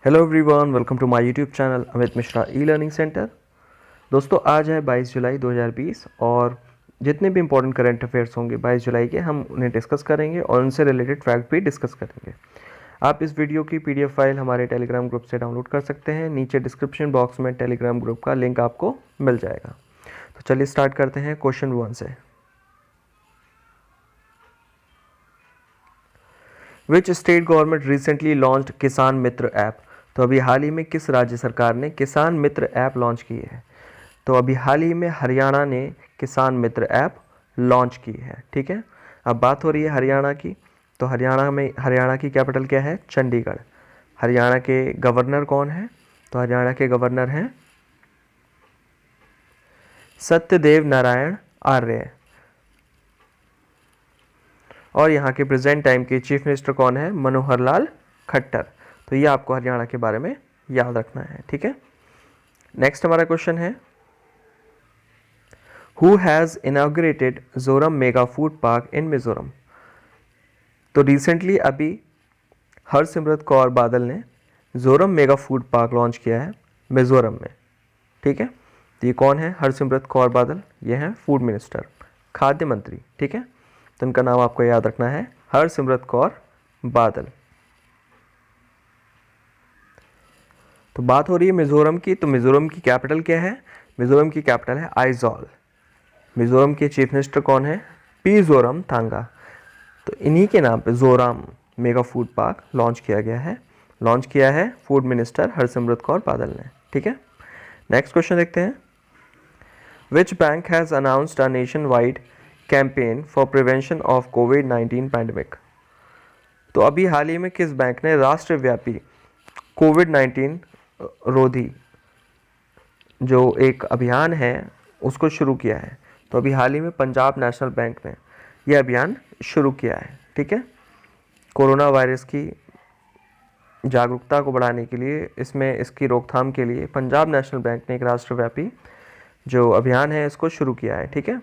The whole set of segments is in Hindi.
Hello everyone, welcome to my YouTube channel Amit Mishra e learning centre. दोस्तों, आज है 22 जुलाई 2020 और जितने भी इंपॉर्टेंट करंट अफेयर्स होंगे 22 जुलाई के हम उन्हें डिस्कस करेंगे और उनसे रिलेटेड फैक्ट भी डिस्कस करेंगे। आप इस वीडियो की पीडीएफ फाइल हमारे टेलीग्राम ग्रुप से डाउनलोड कर सकते हैं। नीचे डिस्क्रिप्शन बॉक्स में टेलीग्राम ग्रुप का लिंक आपको मिल जाएगा। तो चलिए स्टार्ट करते हैं क्वेश्चन 1 से। विच स्टेट गवर्नमेंट रिसेंटली लॉन्च्ड किसान मित्र ऐप। तो अभी हाल ही में किस राज्य सरकार ने किसान मित्र ऐप लॉन्च की है? तो अभी हाल ही में हरियाणा ने किसान मित्र ऐप लॉन्च की है। ठीक है, अब बात हो रही है हरियाणा की। तो हरियाणा की कैपिटल क्या है? चंडीगढ़। हरियाणा के गवर्नर कौन है? तो हरियाणा के गवर्नर हैं सत्यदेव नारायण आर्य। और यहाँ के प्रेजेंट टाइम के चीफ मिनिस्टर कौन है? मनोहर लाल खट्टर। तो ये आपको हरियाणा के बारे में याद रखना है। ठीक है, नेक्स्ट हमारा क्वेश्चन है, who has inaugurated Zoram mega food park in Mizoram. तो रिसेंटली अभी हरसिमरत कौर बादल ने Zoram mega food park launch किया है मिजोरम में। ठीक है, तो ये कौन है? हरसिमरत कौर बादल। ये हैं फूड मिनिस्टर, खाद्य मंत्री। ठीक है, तो इनका नाम आपको याद रखना है, हरसिमरत कौर बादल। तो बात हो रही है मिजोरम की। तो मिजोरम की कैपिटल क्या है? मिजोरम की कैपिटल है आइजॉल। मिजोरम के चीफ मिनिस्टर कौन है? P Zoramthanga. तो इन्हीं के नाम पे Zoram mega food park launch किया है फूड मिनिस्टर हरसिमरत कौर बादल ने। ठीक है, नेक्स्ट क्वेश्चन देखते हैं, which bank has announced a nation wide campaign for prevention of covid pandemic. तो अभी हाल ही में किस बैंक ने राष्ट्रव्यापी कोविड-19 रोधी जो एक अभियान है उसको शुरू किया है? तो अभी हाल ही में पंजाब नेशनल बैंक ने यह अभियान शुरू किया है। ठीक है, कोरोना वायरस की जागरूकता को बढ़ाने के लिए, इसकी रोकथाम के लिए पंजाब नेशनल बैंक ने एक राष्ट्रव्यापी जो अभियान है इसको शुरू किया है। ठीक है,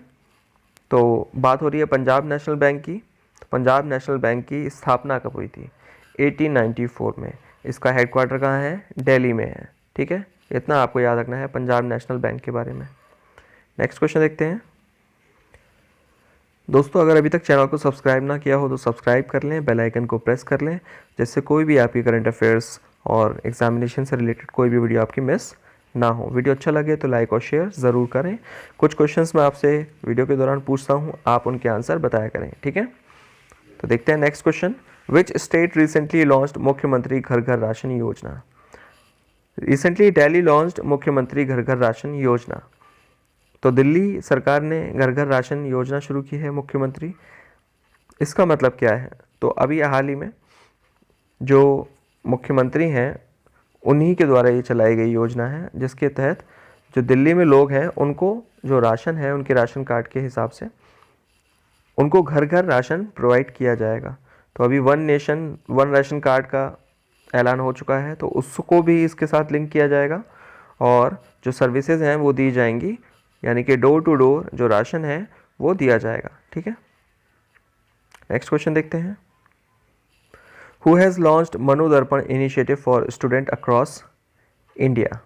तो बात हो रही है पंजाब नेशनल बैंक की। तो पंजाब नेशनल बैंक की स्थापना कब हुई थी? 1894 में। इसका हेडक्वार्टर कहाँ है? दिल्ली में है। ठीक है, इतना आपको याद रखना है पंजाब नेशनल बैंक के बारे में। नेक्स्ट क्वेश्चन देखते हैं। दोस्तों, अगर अभी तक चैनल को सब्सक्राइब ना किया हो तो सब्सक्राइब कर लें, बेल आइकन को प्रेस कर लें, जिससे कोई भी आपकी करंट अफेयर्स और एग्जामिनेशन से रिलेटेड कोई भी वीडियो आपकी मिस ना हो। वीडियो अच्छा लगे तो लाइक और शेयर ज़रूर करें। कुछ क्वेश्चंस मैं आपसे वीडियो के दौरान पूछता हूँ, आप उनके आंसर बताया करें। ठीक है, तो देखते हैं next question, which state recently launched मुख्यमंत्री घर घर राशन योजना। रिसेंटली दिल्ली लॉन्च्ड मुख्यमंत्री घर घर राशन योजना। तो दिल्ली सरकार ने घर घर राशन योजना शुरू की है मुख्यमंत्री। इसका मतलब क्या है? तो अभी हाल ही में जो मुख्यमंत्री हैं उन्हीं के द्वारा ये चलाई गई योजना है, जिसके तहत जो दिल्ली में लोग हैं उनको जो राशन है उनके राशन कार्ड के हिसाब से उनको घर घर राशन प्रोवाइड किया जाएगा। तो अभी one nation one ration card का ऐलान हो चुका है, तो उसको भी इसके साथ लिंक किया जाएगा और जो सर्विसेज हैं वो दी जाएंगी, यानी कि डोर टू डोर जो राशन है वो दिया जाएगा। ठीक है, नेक्स्ट क्वेश्चन देखते हैं, हु हैज़ लॉन्च्ड मनु दर्पण initiative for student across India.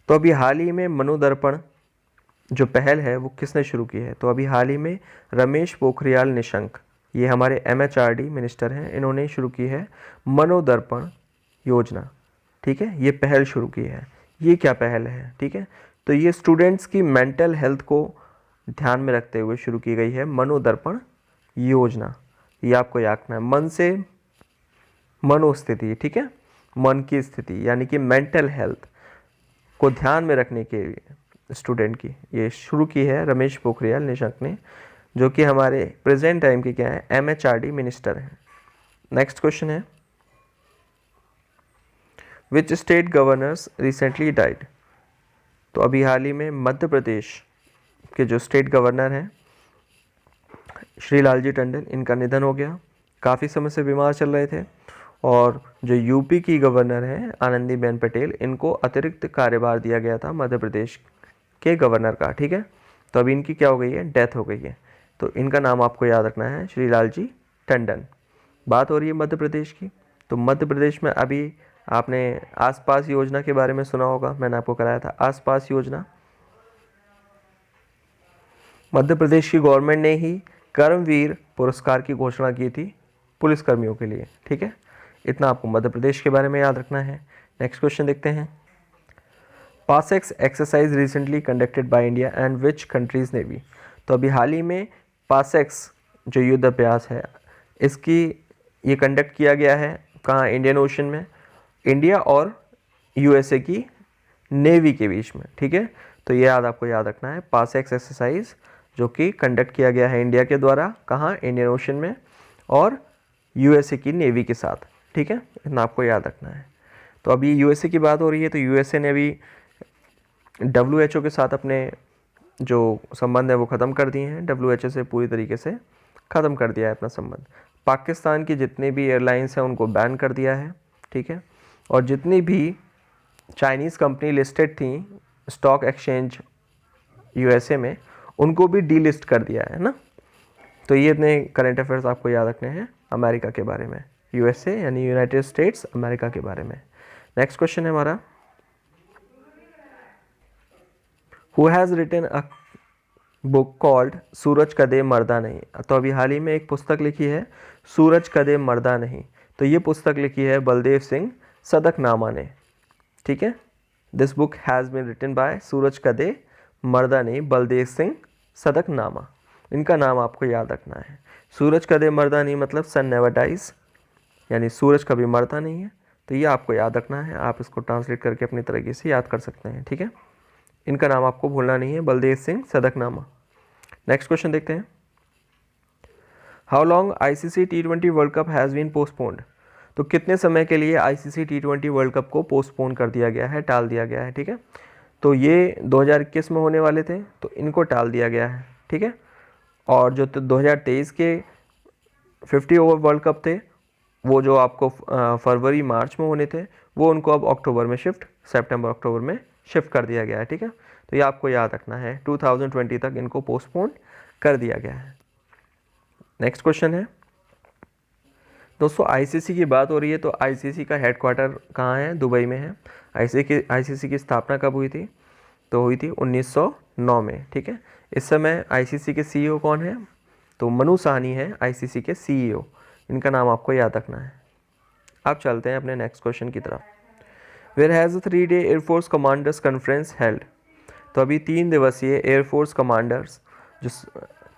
तो अभी हाल ही में मनु दर्पण जो पहल है वो किसने शुरू की है? तो अभी हाल ही में रमेश पोखरियाल निशंक, ये हमारे MHRD मिनिस्टर हैं, इन्होंने शुरू की है मनु दर्पण योजना। ठीक है, ये पहल शुरू की है। ये क्या पहल है? ठीक है, तो ये स्टूडेंट्स की मेंटल हेल्थ को ध्यान में रखते हुए शुरू की गई है मनु दर्पण योजना। ये आपको याद रखना है, मन से मनोस्थिति। ठीक है, मन की स्थिति यानी कि मेंटल हेल्थ को ध्यान में रखने के लिए स्टूडेंट की ये शुरू की है रमेश पोखरियाल निशंक ने, जो कि हमारे प्रेजेंट टाइम के क्या है? MHRD मिनिस्टर हैं। नेक्स्ट क्वेश्चन है, which state governors recently died. तो अभी हाल ही में मध्य प्रदेश के जो स्टेट गवर्नर हैं श्री लालजी टंडन, इनका निधन हो गया। काफ़ी समय से बीमार चल रहे थे। और जो यूपी की गवर्नर हैं आनंदीबेन पटेल, इनको अतिरिक्त कार्यभार दिया गया था मध्य प्रदेश के गवर्नर का। ठीक है, तो अभी इनकी क्या हो गई है? डेथ हो गई है। तो इनका नाम आपको याद रखना है, श्री लालजी टंडन। बात हो रही है मध्य प्रदेश की। तो मध्य प्रदेश में अभी आपने आसपास योजना के बारे में सुना होगा, मैंने आपको कराया था आसपास योजना। मध्य प्रदेश की गवर्नमेंट ने ही कर्मवीर पुरस्कार की घोषणा की थी पुलिसकर्मियों के लिए, ठीक है। इतना आपको मध्य प्रदेश के बारे में याद रखना है। नेक्स्ट क्वेश्चन देखते हैं। PASSEX exercise recently conducted by India and which countries navy. तो अभी हाल ही में पासेक्स जो युद्ध अभ्यास है इसकी ये कंडक्ट किया गया है कहाँ, इंडियन ओशन में, इंडिया और यूएसए की नेवी के बीच में, ठीक है। तो ये आपको याद रखना है, पासेक्स एक्सरसाइज जो कि कंडक्ट किया गया है इंडिया के द्वारा कहाँ, इंडियन ओशन में और यूएसए की नेवी के साथ, ठीक है। इतना आपको याद रखना है। तो अभी यूएसए की बात हो रही है, तो यूएसए ने अभी WHO के साथ अपने जो संबंध है वो ख़त्म कर दिए हैं, WHO से पूरी तरीके से ख़त्म कर दिया है अपना संबंध। पाकिस्तान की जितनी भी एयरलाइंस हैं उनको बैन कर दिया है, ठीक है। और जितनी भी चाइनीज़ कंपनी लिस्टेड थी स्टॉक एक्सचेंज यूएसए में उनको भी डीलिस्ट कर दिया है ना। तो ये इतने करंट अफेयर्स आपको याद रखने हैं अमेरिका के बारे में, यूएसए यानी यूनाइटेड स्टेट्स अमेरिका के बारे में। नेक्स्ट क्वेश्चन है हमारा, who has written a book called Suraj Kade Marda नहीं। तो अभी हाल ही में एक पुस्तक लिखी है सूरज कदे मर्दा नहीं। तो ये पुस्तक लिखी है बलदेव सिंह सदकनामा ने, ठीक है। This book has been written by Suraj Kade Marda नहीं, बलदेव सिंह सदकनामा। इनका नाम आपको याद रखना है। सूरज कदे मर्दा नहीं मतलब सन नेवर डाइज, यानी सूरज कभी मरता नहीं है। तो ये आपको याद रखना है, आप इसको ट्रांसलेट करके अपनी तरीके से याद कर सकते हैं, ठीक है। इनका नाम आपको भूलना नहीं है, बलदेव सिंह सदकनामा। नेक्स्ट क्वेश्चन देखते हैं, how long ICC T20 world cup has been postponed. तो कितने समय के लिए ICC T20 वर्ल्ड कप को पोस्टपोन कर दिया गया है, टाल दिया गया है, ठीक है। तो ये 2021 में होने वाले थे तो इनको टाल दिया गया है, ठीक है। और जो 2023 के 50 ओवर वर्ल्ड कप थे वो जो आपको फरवरी मार्च में होने थे वो उनको अब अक्टूबर में सितंबर अक्टूबर में शिफ्ट कर दिया गया है, ठीक है। तो ये आपको याद रखना है, 2020 तक इनको पोस्टपोन कर दिया गया है। नेक्स्ट क्वेश्चन है दोस्तों, ICC की बात हो रही है तो ICC का हेडक्वार्टर कहाँ है, दुबई में है। ICC की स्थापना कब हुई थी, तो हुई थी 1909 में, ठीक है। इस समय ICC के CEO कौन है, तो मनु साहनी है ICC के CEO। इनका नाम आपको याद रखना है। अब चलते हैं अपने नेक्स्ट क्वेश्चन की तरफ। Where has a 3-day air force commanders conference held. तो अभी 3 दिवसीय एयरफोर्स कमांडर्स जो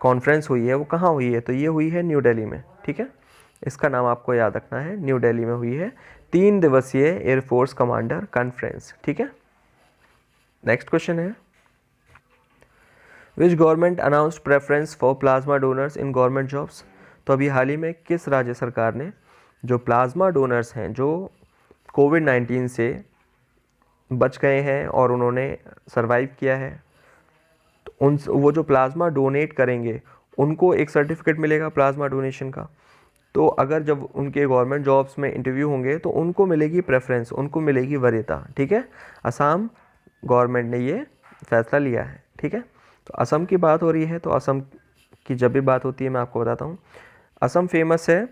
कॉन्फ्रेंस हुई है वो कहाँ हुई है, तो ये हुई है न्यू दिल्ली में, ठीक है। इसका नाम आपको याद रखना है, न्यू दिल्ली में हुई है 3 दिवसीय एयरफोर्स कमांडर कॉन्फ्रेंस, ठीक है। नेक्स्ट क्वेश्चन है, which government announced preference for plasma donors in government jobs. तो अभी हाल ही में किस राज्य सरकार ने जो प्लाज्मा डोनर्स हैं जो कोविड-19 से बच गए हैं और उन्होंने सरवाइव किया है, तो वो जो प्लाज्मा डोनेट करेंगे उनको एक सर्टिफिकेट मिलेगा प्लाज्मा डोनेशन का। तो अगर जब उनके गवर्नमेंट जॉब्स में इंटरव्यू होंगे तो उनको मिलेगी प्रेफरेंस, उनको मिलेगी वरीयता, ठीक है। असम गवर्नमेंट ने ये फैसला लिया है, ठीक है। तो असम की बात हो रही है, तो असम की जब भी बात होती है मैं आपको बताता हूँ, असम फेमस है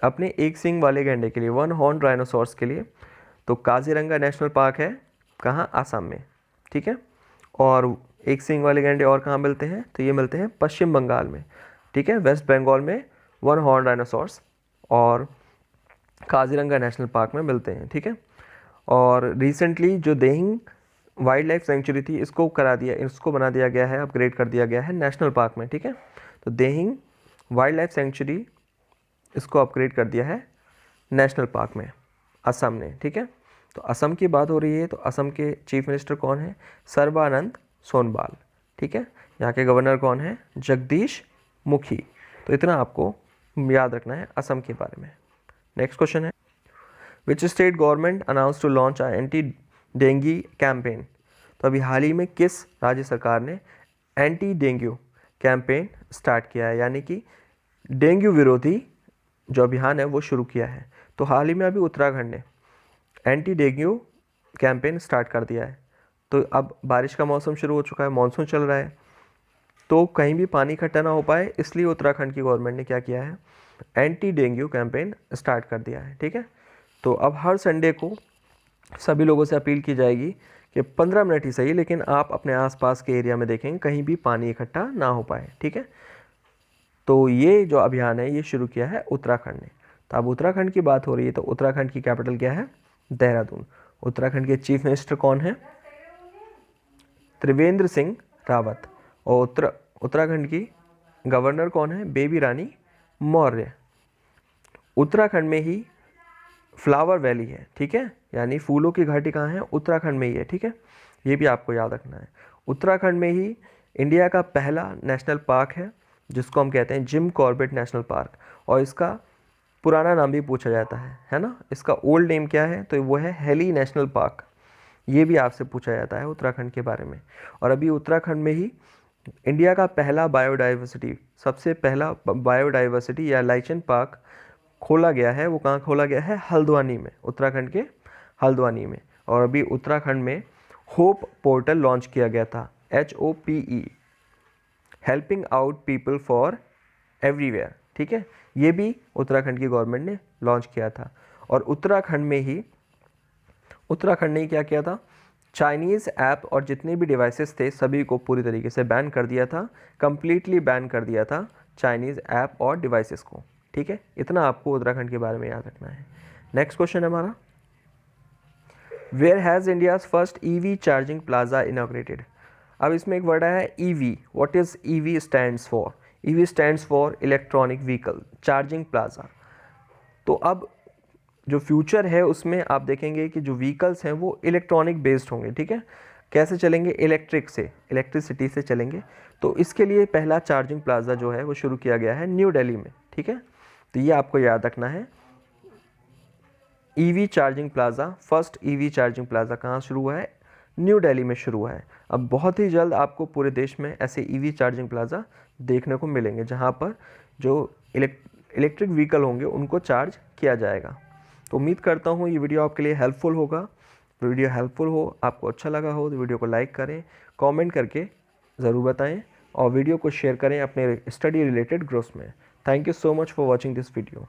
अपने एक सींग वाले गैंडे के लिए, 1 हॉर्न राइनोसॉर्स के लिए। तो काजीरंगा नेशनल पार्क है कहाँ, असम में, ठीक है। और एक सींग वाले गैंडे और कहाँ मिलते हैं, तो ये मिलते हैं पश्चिम बंगाल में, ठीक है। वेस्ट बंगाल में 1 हॉर्न राइनोसॉर्स और काजीरंगा नेशनल पार्क में मिलते हैं, ठीक है। और रिसेंटली जो देहिंग वाइल्ड लाइफ सेंचुरी थी इसको बना दिया गया है, अपग्रेड कर दिया गया है नेशनल पार्क में, ठीक है। तो देहिंग वाइल्ड लाइफ सेंचुरी इसको अपग्रेड कर दिया है नेशनल पार्क में असम ने, ठीक है। तो असम की बात हो रही है, तो असम के चीफ मिनिस्टर कौन है, सर्बानंद सोनोवाल, ठीक है। यहाँ के गवर्नर कौन है, जगदीश मुखी। तो इतना आपको याद रखना है असम के बारे में। नेक्स्ट क्वेश्चन है, which state government announce to launch anti dengue campaign. तो अभी हाल ही में किस राज्य सरकार ने एंटी डेंगू कैंपेन स्टार्ट किया है, यानी कि डेंगू विरोधी जो अभियान है वो शुरू किया है। तो हाल ही में अभी उत्तराखंड ने एंटी डेंगू कैंपेन स्टार्ट कर दिया है। तो अब बारिश का मौसम शुरू हो चुका है, मानसून चल रहा है, तो कहीं भी पानी इकट्ठा ना हो इसलिए उत्तराखंड की गवर्नमेंट ने क्या किया है, एंटी डेंगू कैंपेन स्टार्ट कर दिया है, ठीक है। तो अब हर संडे को सभी लोगों से अपील की जाएगी कि 15 मिनट ही सही, लेकिन आप अपने आसपास के एरिया में देखेंगे कहीं भी पानी इकट्ठा ना हो पाए, ठीक है। तो ये जो अभियान है ये शुरू किया है उत्तराखंड ने। तो अब उत्तराखंड की बात हो रही है, तो उत्तराखंड की कैपिटल क्या है? देहरादून। उत्तराखंड के चीफ मिनिस्टर कौन है? त्रिवेंद्र सिंह रावत। और उत्तराखंड की गवर्नर कौन है? बेबी रानी मौर्य। उत्तराखंड में ही फ्लावर वैली है, ठीक है, यानी फूलों की घाटी कहाँ है? उत्तराखंड में ही है, ठीक है, ये भी आपको याद रखना है। उत्तराखंड में ही इंडिया का पहला नेशनल पार्क है जिसको हम कहते हैं जिम कॉर्बेट नेशनल पार्क, और इसका पुराना नाम भी पूछा जाता है ना, इसका ओल्ड नेम क्या है? तो वो है हेली नेशनल पार्क। ये भी आपसे पूछा जाता है उत्तराखंड के बारे में। और अभी उत्तराखंड में ही इंडिया का पहला बायोडाइवर्सिटी, सबसे पहला बायोडाइवर्सिटी या लाइचन पार्क खोला गया है। वो कहाँ खोला गया है? हल्द्वानी में, उत्तराखंड के हल्द्वानी में। और अभी उत्तराखंड में होप पोर्टल लॉन्च किया गया था, HOPE, helping out people for everywhere, ठीक है, ये भी उत्तराखंड की गवर्नमेंट ने लॉन्च किया था। और उत्तराखंड ने क्या किया था? चाइनीज़ ऐप और जितने भी डिवाइसेस थे सभी को पूरी तरीके से बैन कर दिया था, कंप्लीटली बैन कर दिया था चाइनीज़ ऐप और डिवाइसेस को, ठीक है। इतना आपको उत्तराखंड के बारे में याद रखना है। नेक्स्ट क्वेश्चन है हमारा, where has India's first EV charging plaza inaugurated. अब इसमें एक वर्ड है EV। What is EV stands for? EV stands for electronic vehicle charging plaza. तो अब जो फ्यूचर है उसमें आप देखेंगे कि जो व्हीकल्स हैं वो इलेक्ट्रॉनिक बेस्ड होंगे, ठीक है। कैसे चलेंगे? इलेक्ट्रिसिटी से चलेंगे। तो इसके लिए पहला चार्जिंग प्लाजा जो है वो शुरू किया गया है न्यू दिल्ली में, ठीक है। तो ये आपको याद रखना है, EV charging plaza, first EV charging plaza कहाँ शुरू हुआ है? न्यू दिल्ली में शुरू हुआ है। अब बहुत ही जल्द आपको पूरे देश में ऐसे EV चार्जिंग प्लाजा देखने को मिलेंगे जहाँ पर जो इलेक्ट्रिक व्हीकल होंगे उनको चार्ज किया जाएगा। तो उम्मीद करता हूँ ये वीडियो आपके लिए हेल्पफुल होगा। वीडियो हेल्पफुल हो, आपको अच्छा लगा हो तो वीडियो को लाइक करें, कमेंट करके ज़रूर बताएं और वीडियो को शेयर करें अपने स्टडी रिलेटेड ग्रुप्स में। Thank you so much for watching this video.